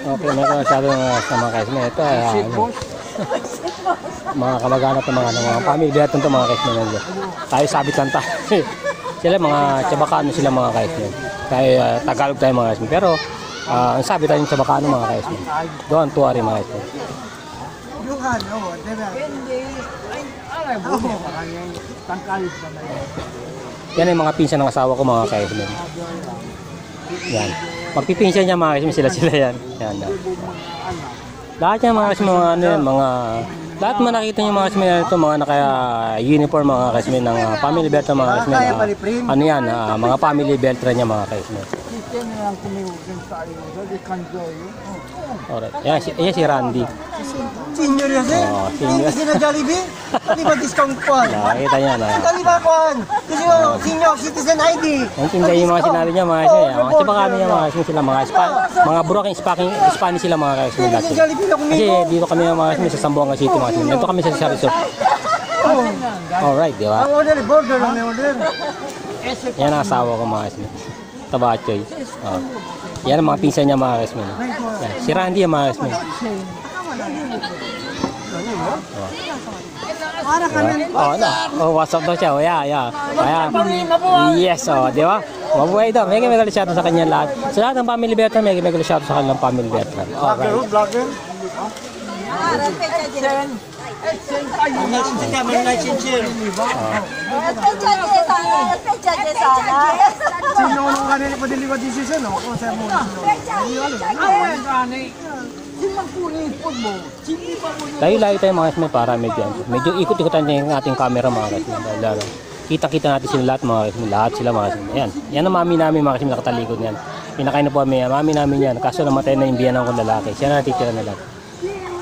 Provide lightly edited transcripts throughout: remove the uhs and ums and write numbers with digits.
Okay, may masyadong sa mga kaismen. Ito ay mga kamag-anak ng mga family dito ito mga kaismen. Tayo sabit lang tayo. Sila mga Chabacano sila mga kaismen. Tayo Tagalog tayo mga kaismen. Pero ang sabi tayo yung Chabacano mga kaismen. Doon tuwa rin mga kaismen. Yan ay mga pinsan ng asawa ko mga kaismen. Yan. Magpipinsan niya mga kaismen, sila yan. Yan. Lahat yan mga kaismen, mga ano yan, mga lahat man nakita niyo mga kaismen ito, mga naka-uniform mga kaismen ng Family Beltran mga kaismen. Ano yan, mga Family Beltran niya mga kaismen. Alright. Yan si Randy. Senior yan eh. Senior. Hindi na Jollibee. Di ba discount po? Nakita niya na. Hindi ba po? Kasi yung senior citizen ID. Naintindihan yung mga sinabi niya mga kaismen. Mga Chabacano niya mga kaismen sila, mga Buraqing Spanish sila mga kaismen. Kasi dito kami mga kaismen sa Zamboanga City mga kaismen. Dito kami sa Sarizot. Alright, di ba? Ang order, border lang may order. Yan ang asawa ko mga kaismen. Tabachoy. Yan ang mga pinsan niya mga kaismen. Si Randy ang mga kaismen. What's up daw siya? Yes, di ba? Mabuhay daw. May gagawin siya sa kanyang lahat. Sa lahat ng Family Beltran, may gagawin siya sa kanilang Family Beltran. Vlogger? Sino ang kanina pa diliwa decision, no? Kung sa'yo mo. Tayo mga kaismen para medyo ikot-ikotan niya yung ating camera mga kaismen. Kita-kita natin sila lahat mga kaismen. Lahat sila mga kaismen. Ayan. Yan ang mami namin mga kaismen nakatalikod niyan. Pinakain na po kami. Mami namin yan. Kaso namatay na yung biyanan kong lalaki. Siya na natitira na lang.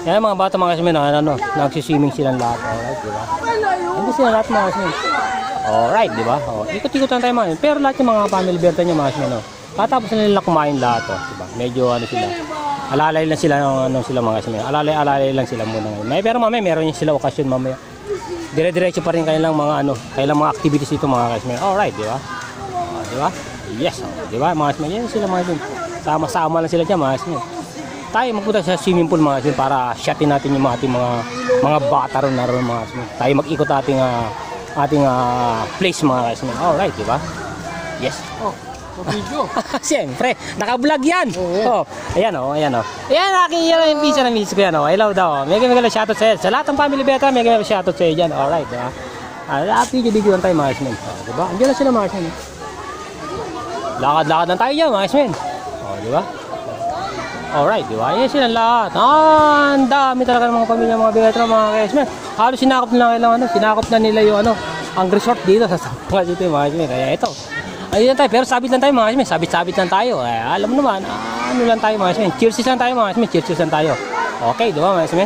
Yan mga bata mga kaismen. Nagsiswimming silang lahat. Alright, diba? Hindi sila lahat mga kaismen. Alright, diba? Ikot-ikotan tayo mga kaismen. Pero lahat yung mga Family Beltran niya mga kaismen. Katapos na nila kumain lahat. Diba? Medyo sila. Alalay lang sila ng sila mga kaismen. Alalay lang sila muna ngayon. Pero mamaya meron yung sila okasyon mamaya. Dire-diretso pa rin kailang mga kailang mga activities dito mga kaismen. Alright, di ba? Di ba? Yes, di ba? Mga kaismen, yan sila mga kaismen. Sama-sama lang sila diyan mga kaismen. Tayo magpunta sa swimming pool mga kaismen para shotin natin yung ating mga bata ron naroon mga kaismen. Tayo mag-ikot ating place mga kaismen. Alright, di ba? Yes. Video. Siyempre, naka-vlog yan. Ayan Ayan, yung pizza ng miss ko yan. I love daw. May gawin shoutout sa lahat ng Family Beltran, may gawin shoutout sa dyan. Alright, diba? Video tayo mga kaismen. Diba? Andiyan na sila mga kaismen. Lakad-lakad lang tayo dyan mga kaismen. Diba? Alright, diba? Ayan sila lahat. Ang dami talaga ng mga pamilya, mga Beltran, mga kaismen. Halos sinakop na nila yung ang resort dito sa Zamboanga City mga kaismen. Kaya ito. Ayun tayo, pero sabit lang tayo mga kaismen. Sabit lang tayo. Alam mo naman, ano lang tayo mga kaismen. Cheers lang tayo mga kaismen. Cheers lang tayo. Okay, diba mga kaismen?